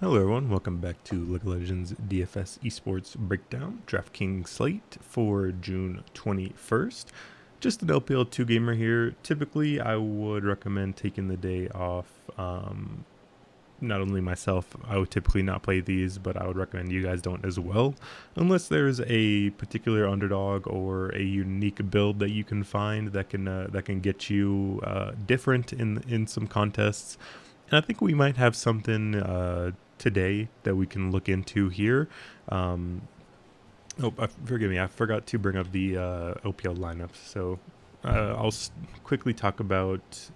Hello everyone, welcome back to League of Legends DFS Esports Breakdown, DraftKings slate for June 21st. Just an LPL 2 gamer here. Typically, I would recommend taking the day off. Not only myself, I would typically not play these, but I would recommend you guys don't as well, unless there's a particular underdog or a unique build that you can find that can get you different in some contests. And I think we might have something today that we can look into here. Forgive me, I forgot to bring up the OPL lineups. So I'll quickly talk about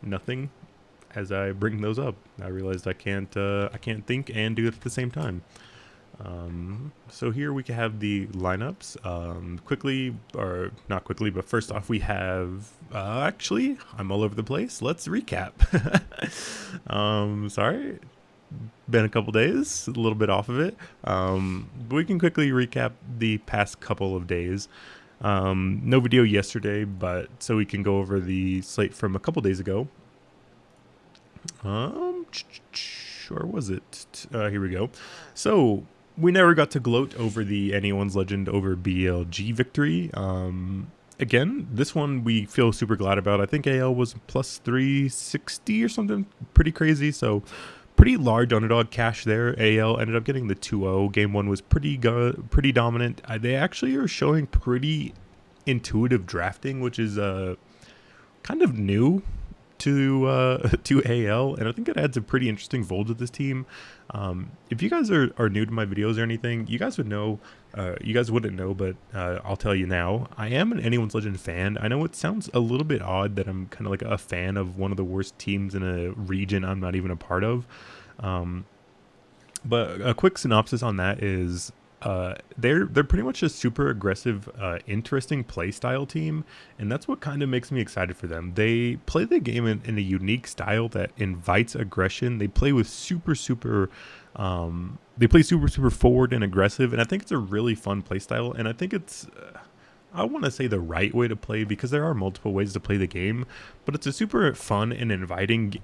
nothing as I bring those up. I realized I can't think and do it at the same time. So here we can have the lineups quickly, or not quickly, but first off we have actually I'm all over the place. Let's recap. Sorry, been a couple days, a little bit off of it. But we can quickly recap the past couple of days. No video yesterday, but so we can go over the slate from a couple days ago. Or was it? Here we go. So we never got to gloat over the Anyone's Legend over BLG victory. Again, this one we feel super glad about. I think AL was plus 360 or something pretty crazy. So pretty large underdog cash there. AL ended up getting the 2-0. Game one was pretty good, pretty dominant. They actually are showing pretty intuitive drafting, which is kind of new to AL, and I think it adds a pretty interesting fold to this team. If you guys are new to my videos or anything, you guys would know. You guys wouldn't know, but I'll tell you now. I am an Anyone's Legend fan. I know it sounds a little bit odd that I'm kind of like a fan of one of the worst teams in a region I'm not even a part of. But a quick synopsis on that is they're pretty much a super aggressive, interesting play style team, and that's what kind of makes me excited for them. They play the game in a unique style that invites aggression. They play with super forward and aggressive, and I think it's a really fun play style. And I think it's I want to say the right way to play, because there are multiple ways to play the game, but it's a super fun and inviting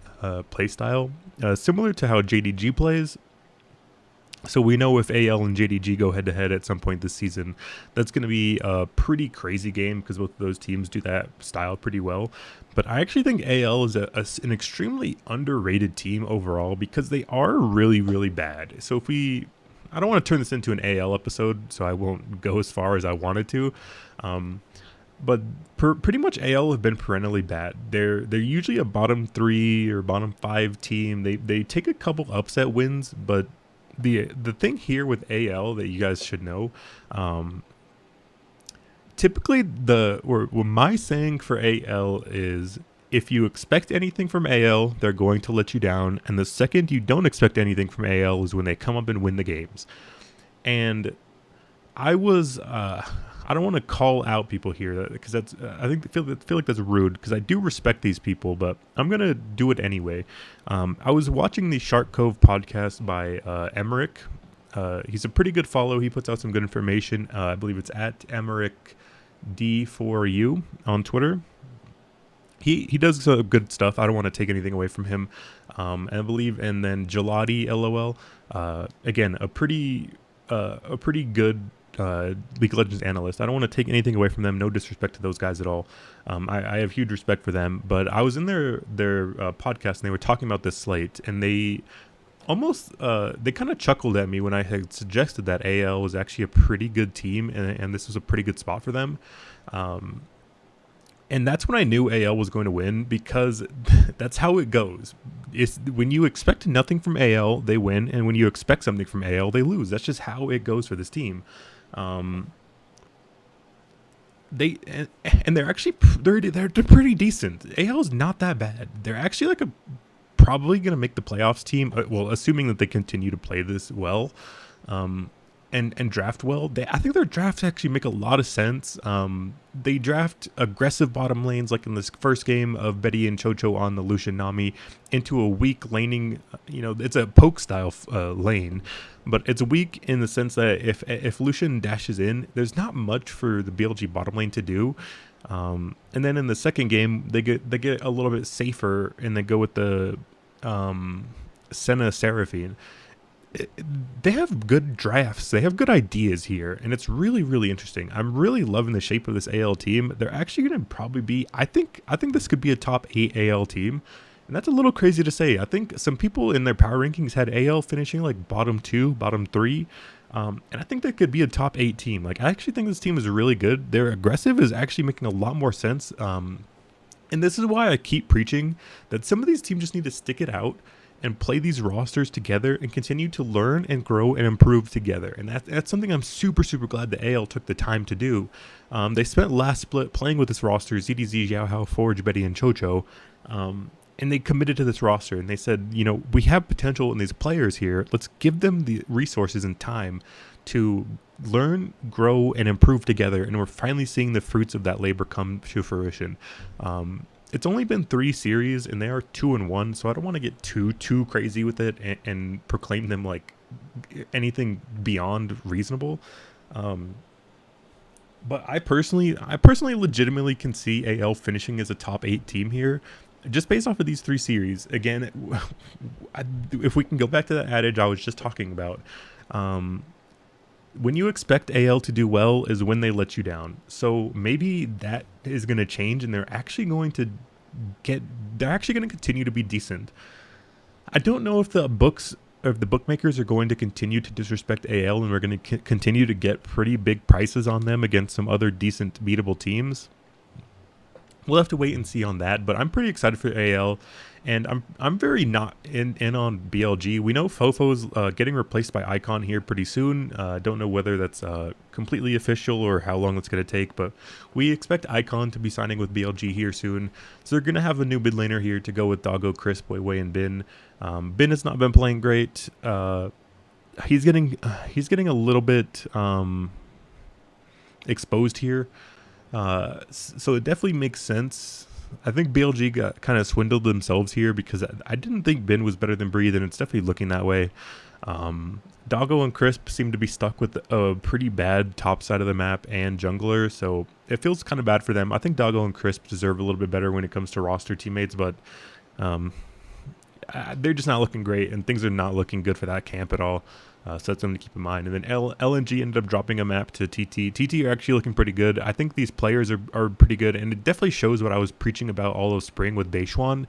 play style, similar to how JDG plays. So we know if AL and JDG go head-to-head at some point this season, that's going to be a pretty crazy game, because both of those teams do that style pretty well. But I actually think AL is an extremely underrated team overall, because they are really, really bad. So I don't want to turn this into an AL episode, so I won't go as far as I wanted to. But pretty much AL have been perennially bad. They're usually a bottom 3 or bottom 5 team. They take a couple upset wins, but the thing here with AL that you guys should know, typically my saying for AL is, if you expect anything from AL, they're going to let you down, and the second you don't expect anything from AL is when they come up and win the games. And I don't want to call out people here, because that's I feel like that's rude, because I do respect these people, but I'm gonna do it anyway. I was watching the Shark Cove podcast by Emmerich. He's a pretty good follow. He puts out some good information. I believe it's at Emmerich D4U on Twitter. He does good stuff. I don't want to take anything away from him. And I believe, and then Gelati LOL, again a pretty good League of Legends analyst. I don't want to take anything away from them. No disrespect to those guys at all. I have huge respect for them. But I was in their podcast, and they were talking about this slate, and they almost they kind of chuckled at me when I had suggested that AL was actually a pretty good team, and this was a pretty good spot for them. And that's when I knew AL was going to win, because that's how it goes. It's when you expect nothing from AL, they win, and when you expect something from AL, they lose. That's just how it goes for this team. They're actually they're pretty decent. AL is not that bad. They're actually like probably going to make the playoffs team. Well, assuming that they continue to play this well. And draft well. I think their drafts actually make a lot of sense. They draft aggressive bottom lanes, like in this first game of Betty and Chocho on the Lucian Nami, into a weak laning. It's a poke style lane, but it's weak in the sense that if Lucian dashes in, there's not much for the BLG bottom lane to do. And then in the second game, they get a little bit safer, and they go with the Senna Seraphine. They have good drafts. They have good ideas here, and it's really, really interesting. I'm really loving the shape of this AL team. They're actually going to probably be. I think this could be a top 8 AL team, and that's a little crazy to say. I think some people in their power rankings had AL finishing like bottom 2, bottom 3. And I think that could be a top 8 team. Like, I actually think this team is really good. Their aggressive is actually making a lot more sense. And this is why I keep preaching that some of these teams just need to stick it out and play these rosters together and continue to learn and grow and improve together. And that's something I'm super, super glad the AL took the time to do. They spent last split playing with this roster, ZDZ, Xiao Hao, Forge, Betty, and Chocho. And they committed to this roster, and they said, we have potential in these players here. Let's give them the resources and time to learn, grow, and improve together. And we're finally seeing the fruits of that labor come to fruition. It's only been 3 series, and they are 2-1, so I don't want to get too crazy with it and proclaim them like anything beyond reasonable. But I personally legitimately can see AL finishing as a top 8 team here, just based off of these 3 series. Again, if we can go back to that adage I was just talking about, when you expect AL to do well is when they let you down. So maybe that is going to change, and they're actually going to continue to be decent. I don't know if the bookmakers are going to continue to disrespect AL, and we're going to continue to get pretty big prices on them against some other decent beatable teams. We'll have to wait and see on that, but I'm pretty excited for AL, and I'm very not in on BLG. We know Fofo's getting replaced by Icon here pretty soon. Don't know whether that's completely official or how long it's going to take, but we expect Icon to be signing with BLG here soon. So they're going to have a new mid laner here to go with Doggo, Chris, Wei, and Bin. Bin has not been playing great. He's getting a little bit exposed here. So it definitely makes sense. I think BLG got kind of swindled themselves here, because I didn't think Bin was better than Breathe, and it's definitely looking that way. Doggo and Crisp seem to be stuck with a pretty bad top side of the map and jungler, so it feels kind of bad for them. I think Doggo and Crisp deserve a little bit better when it comes to roster teammates, but they're just not looking great, and things are not looking good for that camp at all. So that's something to keep in mind. And then LNG ended up dropping a map to TT. TT are actually looking pretty good. I think these players are pretty good, and it definitely shows what I was preaching about all of spring with Beishuan.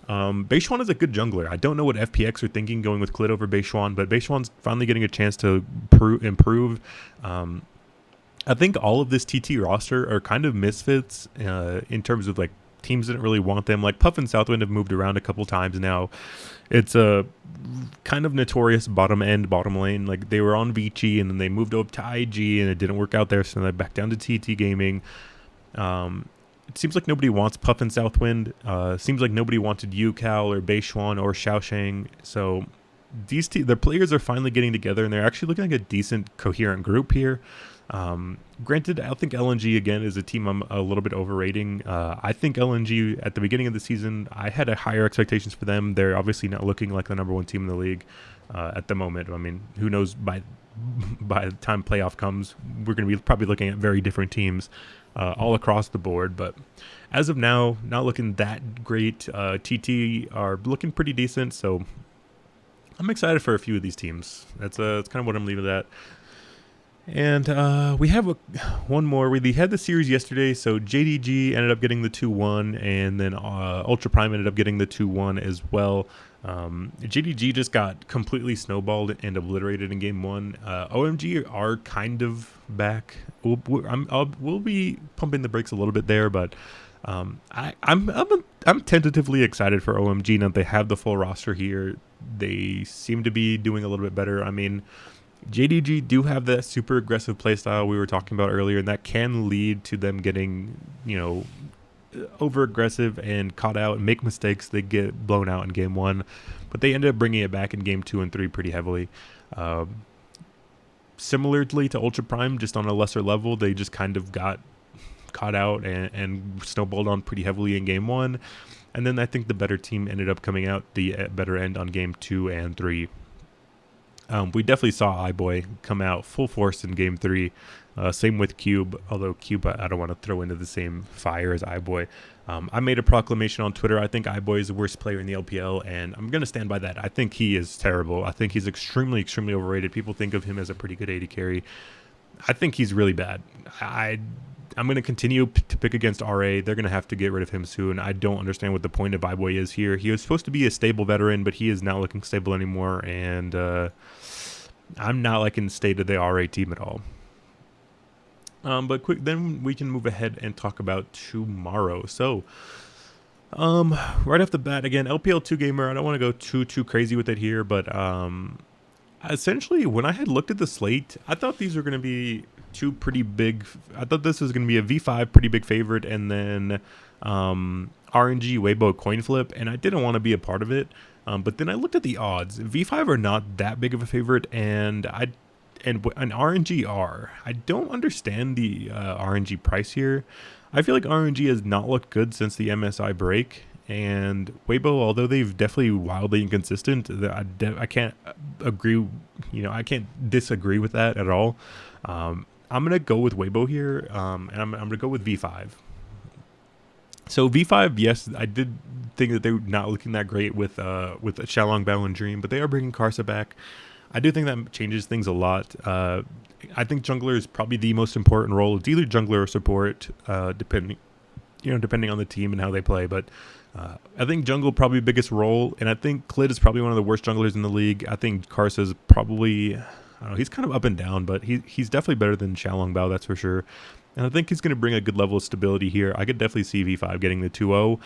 Beishuan is a good jungler. I don't know what FPX are thinking going with Clit over Beishuan, but Beishuan's finally getting a chance to improve. I think all of this TT roster are kind of misfits in terms of like teams didn't really want them. Like Puff and Southwind have moved around a couple times now. It's a kind of notorious bottom lane. Like they were on Vici, and then they moved over to IG, and it didn't work out there, so they're back down to TT Gaming. It seems like nobody wants Puff and Southwind. Seems like nobody wanted Yukao or Beishuan or Xiaosheng. So their players are finally getting together, and they're actually looking like a decent, coherent group here. Granted, I think LNG again is a team I'm a little bit overrating. I think LNG at the beginning of the season, I had higher expectations for them. They're obviously not looking like the number 1 team in the league at the moment. I mean, who knows, by the time playoff comes, we're going to be probably looking at very different teams all across the board. But as of now, not looking that great. TT are looking pretty decent, so I'm excited for a few of these teams. That's kind of what I'm leaving at. And we have one more. We had the series yesterday, so JDG ended up getting the 2-1, and then Ultra Prime ended up getting the 2-1 as well. JDG just got completely snowballed and obliterated in game 1. OMG are kind of back. We'll be pumping the brakes a little bit there, but I'm tentatively excited for OMG now that they have the full roster here. They seem to be doing a little bit better. I mean, JDG do have that super aggressive playstyle we were talking about earlier, and that can lead to them getting, over aggressive and caught out and make mistakes. They get blown out in game 1, but they ended up bringing it back in game 2 and 3 pretty heavily. Similarly to Ultra Prime, just on a lesser level, they just kind of got caught out and snowballed on pretty heavily in game 1. And then I think the better team ended up coming out the better end on game 2 and 3. We definitely saw iBoy come out full force in Game 3. Same with Cube, although Cube I don't want to throw into the same fire as iBoy. I made a proclamation on Twitter. I think iBoy is the worst player in the LPL, and I'm going to stand by that. I think he is terrible. I think he's extremely, extremely overrated. People think of him as a pretty good AD carry. I think he's really bad. I'm going to continue to pick against RA. They're going to have to get rid of him soon. I don't understand what the point of iBoy is here. He was supposed to be a stable veteran, but he is not looking stable anymore, and I'm not liking the state of the RA team at all. But quick, then we can move ahead and talk about tomorrow. So, right off the bat, again, LPL 2 gamer. I don't want to go too crazy with it here, but essentially, when I had looked at the slate, I thought these were going to be two pretty big. I thought this was going to be a V5 pretty big favorite, and then RNG Weibo coin flip, and I didn't want to be a part of it. But then I looked at the odds. V5 are not that big of a favorite, and an RNG are. I don't understand the RNG price here. I feel like RNG has not looked good since the MSI break, and Weibo, although they've definitely wildly inconsistent, I can't agree. I can't disagree with that at all. I'm gonna go with Weibo here, and I'm gonna go with V5. So V5, yes, I did think that they're not looking that great with Shalong, Battle, and Dream, but they are bringing Karsa back. I do think that changes things a lot. I think jungler is probably the most important role. It's either jungler or support, depending on the team and how they play. But I think jungle probably the biggest role, and I think Klid is probably one of the worst junglers in the league. I think Karsa is probably, I don't know, he's kind of up and down, but he's definitely better than Shalong Bao, that's for sure. And I think he's going to bring a good level of stability here. I could definitely see V5 getting the 2-0.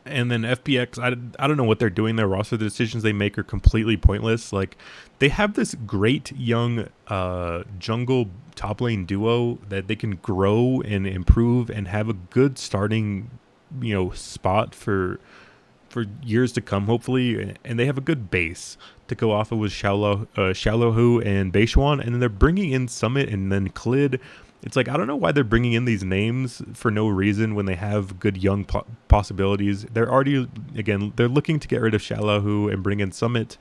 And then FPX, I don't know what they're doing. Their roster, the decisions they make are completely pointless. Like, they have this great young jungle top lane duo that they can grow and improve and have a good starting, spot for years to come, hopefully. And they have a good base to go off of with Shallohu and Beishuan. And then they're bringing in Summit and then Klid. It's like, I don't know why they're bringing in these names for no reason when they have good young possibilities. They're already, again, they're looking to get rid of Shallohu and bring in Summit.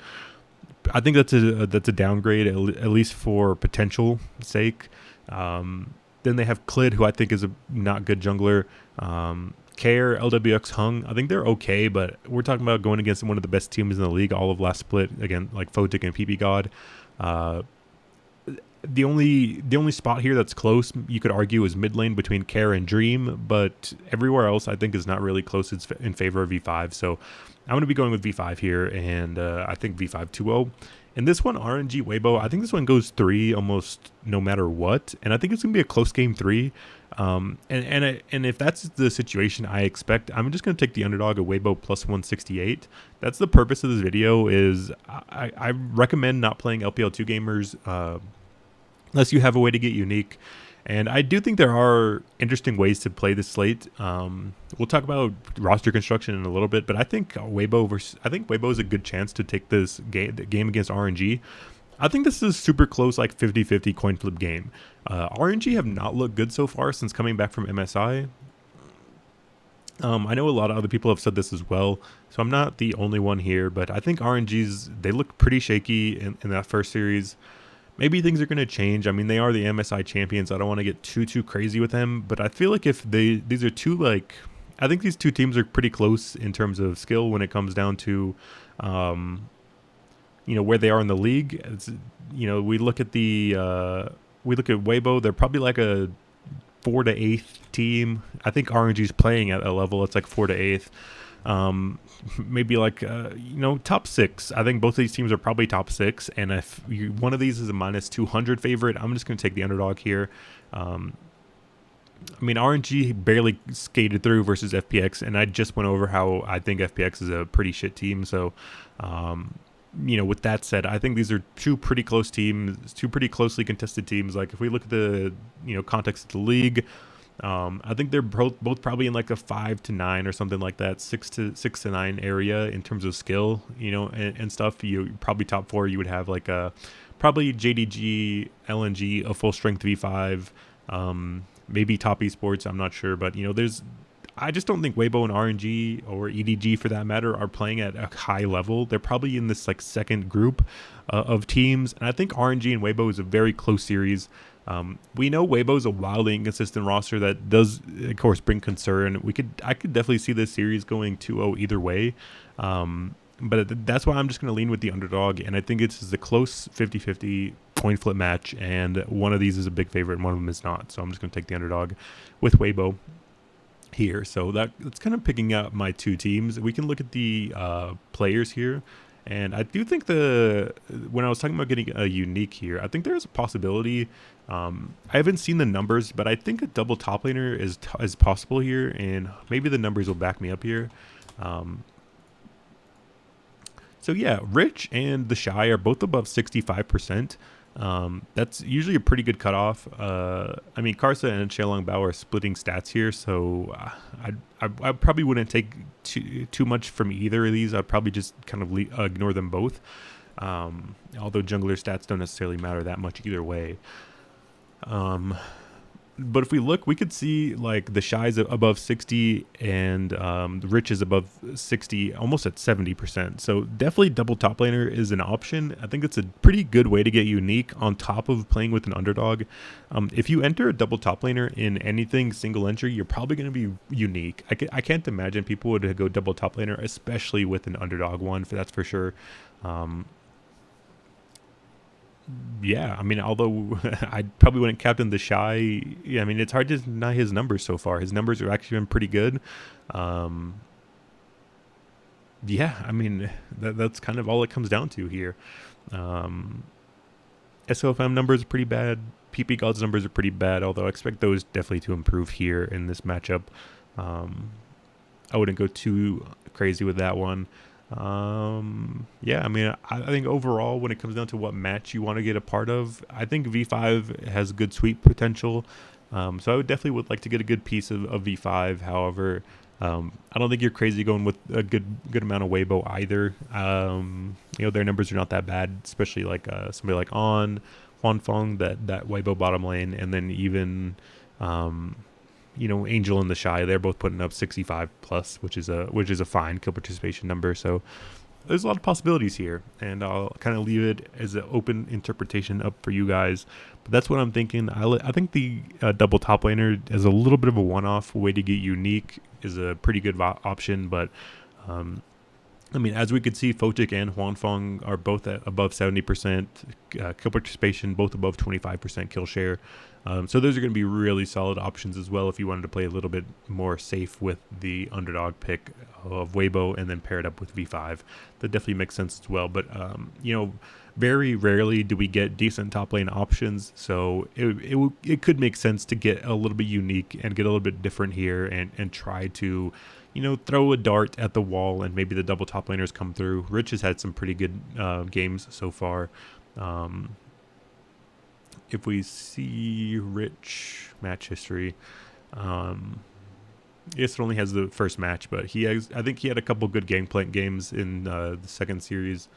I think that's a downgrade, at least for potential sake. Then they have Klid, who I think is a not good jungler. Care, LWX Hung, I think they're okay, but we're talking about going against one of the best teams in the league all of last split, again, like Photic and PP God. The only spot here that's close, you could argue, is mid lane between Care and Dream, but everywhere else I think is not really close. It's in favor of V5, so I'm going to be going with V5 here, and I think V5 2-0. And this one, RNG Weibo, I think this one goes 3 almost no matter what, and I think it's going to be a close game 3. And if that's the situation I expect, I'm just going to take the underdog of Weibo plus 168. That's the purpose of this video. Is I recommend not playing LPL 2 gamers unless you have a way to get unique. And I do think there are interesting ways to play this slate. We'll talk about roster construction in a little bit, but I think Weibo is a good chance to take this game against RNG. I think this is super close, like 50-50 coin flip game. RNG have not looked good so far since coming back from MSI. I know a lot of other people have said this as well, so I'm not the only one here, but I think they look pretty shaky in that first series. Maybe things are going to change. I mean, they are the MSI champions. I don't want to get too crazy with them, but I feel like if these are two, like, I think these two teams are pretty close in terms of skill when it comes down to, where they are in the league. We look at Weibo. They're probably like a 4 to 8th team. I think RNG's playing at a level it's like 4 to 8th. Maybe like top 6. I think both of these teams are probably top 6, and if one of these is a minus 200 favorite, I'm just going to take the underdog here. I mean, RNG barely skated through versus FPX, and I just went over how I think FPX is a pretty shit team. So with that said, I think these are two pretty close teams, two pretty closely contested teams. Like, if we look at the context of the league, I think they're both probably in like a 5 to 9 or something like that, 6 to 9 area in terms of skill, and stuff. You probably top 4. You would have like probably JDG, LNG, a full strength V5, maybe top esports. I'm not sure, but I just don't think Weibo and RNG or EDG for that matter are playing at a high level. They're probably in this like second group of teams, and I think RNG and Weibo is a very close series. We know Weibo is a wildly inconsistent roster that does, of course, bring concern. I could definitely see this series going 2-0 either way. But that's why I'm just going to lean with the underdog, and I think it's a close 50-50 coin flip match, and one of these is a big favorite and one of them is not. So I'm just going to take the underdog with Weibo here. So that's kind of picking out my two teams. We can look at the players here, and I do think when I was talking about getting a unique here, I think there's a possibility. I haven't seen the numbers, but I think a double top laner is possible here, and maybe the numbers will back me up here. So yeah, Rich and the Shy are both above 65%. That's usually a pretty good cutoff. I mean, Karsa and Xiaolong Bao are splitting stats here, so I probably wouldn't take too much from either of these. I'd probably just kind of ignore them both. Although jungler stats don't necessarily matter that much either way. But if we look, we could see like the Shy's above 60 and the Rich is above 60, almost at 70%. So definitely double top laner is an option. I think it's a pretty good way to get unique on top of playing with an underdog. If you enter a double top laner in anything single entry, you're probably going to be unique. I can't imagine people would go double top laner, especially with an underdog one, that's for sure. Yeah, I mean, although I probably wouldn't captain the Shy. Yeah, I mean, it's hard to deny his numbers so far. His numbers have actually been pretty good. Yeah, I mean, that's kind of all it comes down to here. SOFM numbers are pretty bad. PP Gods numbers are pretty bad, although I expect those definitely to improve here in this matchup. I wouldn't go too crazy with that one. Yeah, I mean, I think overall, when it comes down to what match you want to get a part of, I think V5 has good sweep potential. So I would like to get a good piece of V5. However, I don't think you're crazy going with a good amount of Weibo either. Their numbers are not that bad, especially like somebody like Huanfeng, that Weibo bottom lane, and then even Angel and the Shy, they're both putting up 65 plus, which is a fine kill participation number. So there's a lot of possibilities here, and I'll kind of leave it as an open interpretation up for you guys. But that's what I'm thinking. I think the double top laner as a little bit of a one-off way to get unique is a pretty good option. But I mean, as we could see, Fotic and Huanfeng are both at above 70% kill participation, both above 25% kill share. So those are going to be really solid options as well if you wanted to play a little bit more safe with the underdog pick of Weibo and then pair it up with V5. That definitely makes sense as well. But, very rarely do we get decent top lane options. So it could make sense to get a little bit unique and get a little bit different here and try to, throw a dart at the wall and maybe the double top laners come through. Rich has had some pretty good games so far. If we see Rich match history, yes, it only has the first match, but I think he had a couple good gangplank games in the second series.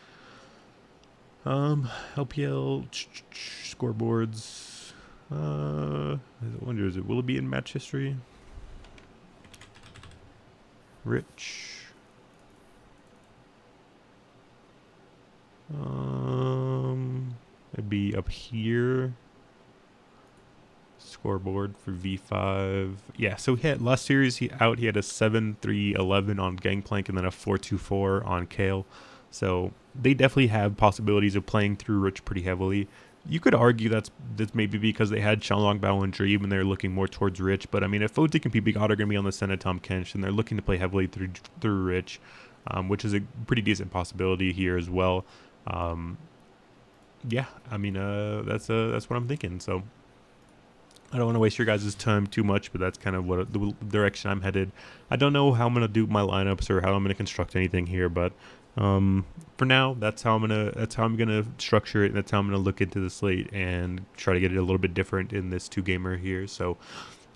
LPL scoreboards. I wonder, will it be in match history? Rich. It'd be up here. Scoreboard for V5. Yeah, so last series he had a 7-3-11 on Gangplank and then a 4-2-4 on Kale. So they definitely have possibilities of playing through Rich pretty heavily. You could argue that's maybe because they had Xiaolong Bao and Dream and they're looking more towards Rich. But I mean, if Fotic and PP God are going to be on the Senna Tom Kench and they're looking to play heavily through Rich, which is a pretty decent possibility here as well. Yeah, I mean, that's what I'm thinking. So I don't want to waste your guys' time too much, but that's kind of what the direction I'm headed. I don't know how I'm going to do my lineups or how I'm going to construct anything here, but for now, that's how I'm gonna structure it, and that's how I'm gonna look into the slate and try to get it a little bit different in this 2-gamer here. So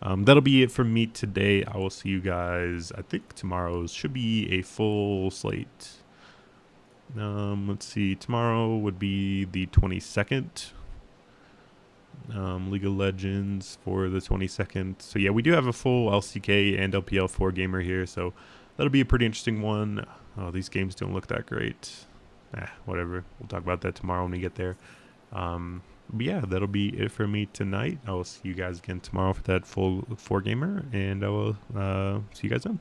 that'll be it from me today. I will see you guys. I think tomorrow's should be a full slate. Let's see. Tomorrow would be the 22nd. League of Legends for the 22nd. So yeah, we do have a full LCK and LPL 4 gamer here, so that'll be a pretty interesting one. Oh, these games don't look that great. Whatever. We'll talk about that tomorrow when we get there. But yeah, that'll be it for me tonight. I will see you guys again tomorrow for that full 4 gamer, and I will see you guys then.